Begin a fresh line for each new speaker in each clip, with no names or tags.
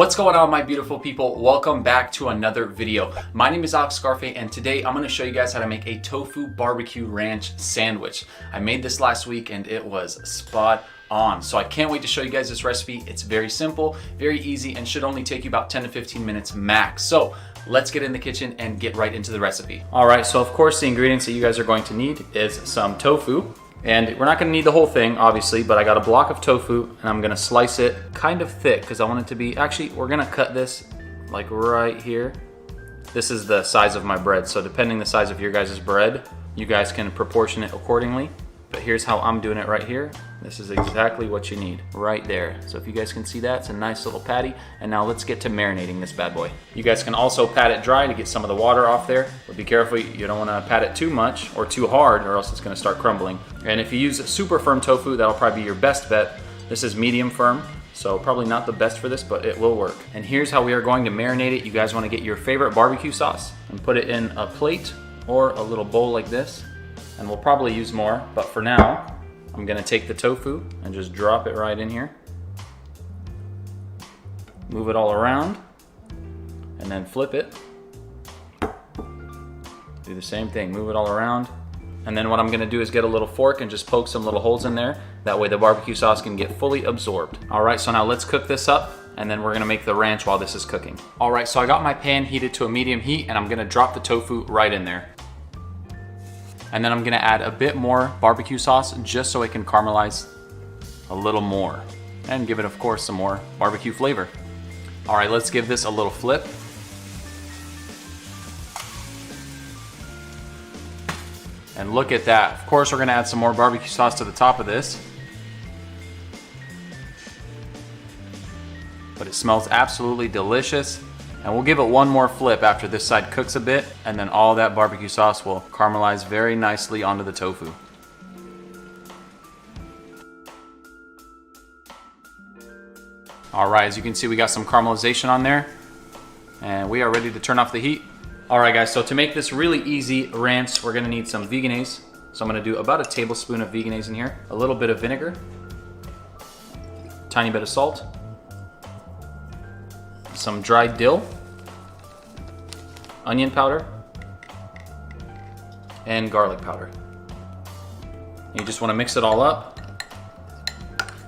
What's going on, my beautiful people? Welcome back to another video. My name is Alex Scarfe, and today I'm going to show you guys how to make a tofu barbecue ranch sandwich. I made this last week and it was spot on. So I can't wait to show you guys this recipe. It's very simple, very easy, and should only take you about 10 to 15 minutes max. So let's get in the kitchen and get right into the recipe. All right, so of course the ingredients that you guys are going to need is some tofu. And we're not gonna need the whole thing, obviously, but I got a block of tofu and I'm gonna slice it kind of thick because I want it to be, actually, we're gonna cut this like right here. This is the size of my bread, so depending the size of your guys' bread, you guys can proportion it accordingly. But here's how I'm doing it right here. This is exactly what you need right there. So if you guys can see that, it's a nice little patty. And now let's get to marinating this bad boy. You guys can also pat it dry to get some of the water off there, but be careful, you don't wanna pat it too much or too hard or else it's gonna start crumbling. And if you use super firm tofu, that'll probably be your best bet. This is medium firm, so probably not the best for this, but it will work. And here's how we are going to marinate it. You guys wanna get your favorite barbecue sauce and put it in a plate or a little bowl like this. And we'll probably use more, but for now, I'm gonna take the tofu and just drop it right in here. Move it all around, and then flip it. Do the same thing, move it all around. And then what I'm gonna do is get a little fork and just poke some little holes in there. That way the barbecue sauce can get fully absorbed. All right, so now let's cook this up, and then we're gonna make the ranch while this is cooking. All right, so I got my pan heated to a medium heat, and I'm gonna drop the tofu right in there. And then I'm gonna add a bit more barbecue sauce just so it can caramelize a little more. And give it, of course, some more barbecue flavor. All right, let's give this a little flip. And look at that. Of course, we're gonna add some more barbecue sauce to the top of this. But it smells absolutely delicious. And we'll give it one more flip after this side cooks a bit, and then all that barbecue sauce will caramelize very nicely onto the tofu. All right, as you can see, we got some caramelization on there, and we are ready to turn off the heat. All right, guys, so to make this really easy ranch, we're gonna need some veganaise. So I'm gonna do about a tablespoon of veganaise in here, a little bit of vinegar, a tiny bit of salt, some dried dill, onion powder, and garlic powder. You just want to mix it all up.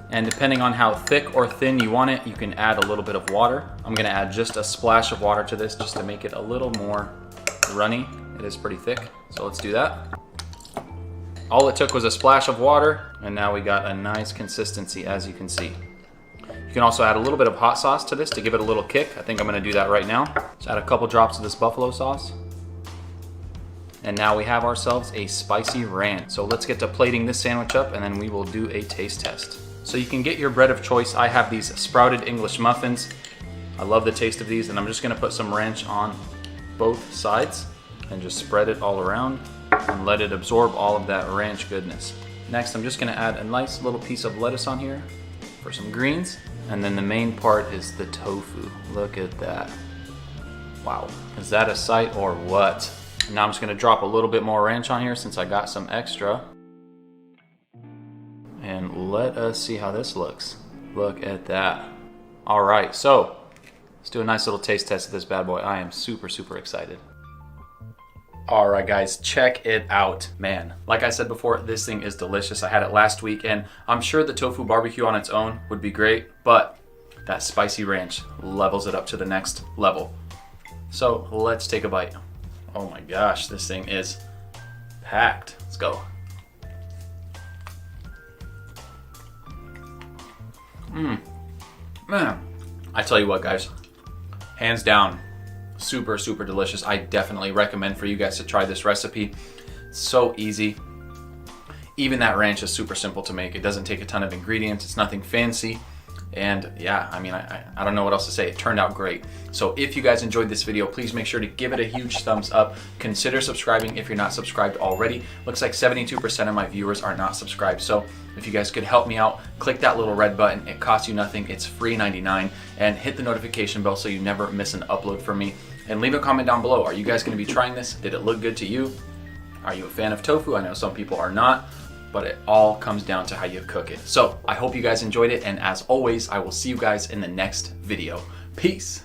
And depending on how thick or thin you want it, you can add a little bit of water. I'm gonna add just a splash of water to this just to make it a little more runny. It is pretty thick, so let's do that. All it took was a splash of water, and now we got a nice consistency, as you can see. You can also add a little bit of hot sauce to this to give it a little kick. I think I'm gonna do that right now. Just add a couple drops of this buffalo sauce. And now we have ourselves a spicy ranch. So let's get to plating this sandwich up, and then we will do a taste test. So you can get your bread of choice. I have these sprouted English muffins. I love the taste of these, and I'm just gonna put some ranch on both sides and just spread it all around and let it absorb all of that ranch goodness. Next, I'm just gonna add a nice little piece of lettuce on here for some greens. And then the main part is the tofu. Look at that. Wow, is that a sight or what? Now I'm just gonna drop a little bit more ranch on here since I got some extra. And let us see how this looks. Look at that. All right, so let's do a nice little taste test of this bad boy. I am super, super excited. All right, guys, check it out. Man, like I said before, this thing is delicious. I had it last week, and I'm sure the tofu barbecue on its own would be great, but that spicy ranch levels it up to the next level. So let's take a bite. Oh my gosh, this thing is packed. Let's go. Man, I tell you what, guys, hands down, super, super delicious. I definitely recommend for you guys to try this recipe. It's so easy. Even that ranch is super simple to make. It doesn't take a ton of ingredients. It's nothing fancy. And yeah, I mean, I don't know what else to say. It turned out great. So if you guys enjoyed this video, please make sure to give it a huge thumbs up. Consider subscribing if you're not subscribed already. Looks like 72% of my viewers are not subscribed. So if you guys could help me out, click that little red button. It costs you nothing. It's free 99. And hit the notification bell so you never miss an upload from me. And leave a comment down below. Are you guys going to be trying this? Did it look good to you? Are you a fan of tofu? I know some people are not. but it all comes down to how you cook it. So I hope you guys enjoyed it, and as always, I will see you guys in the next video. Peace.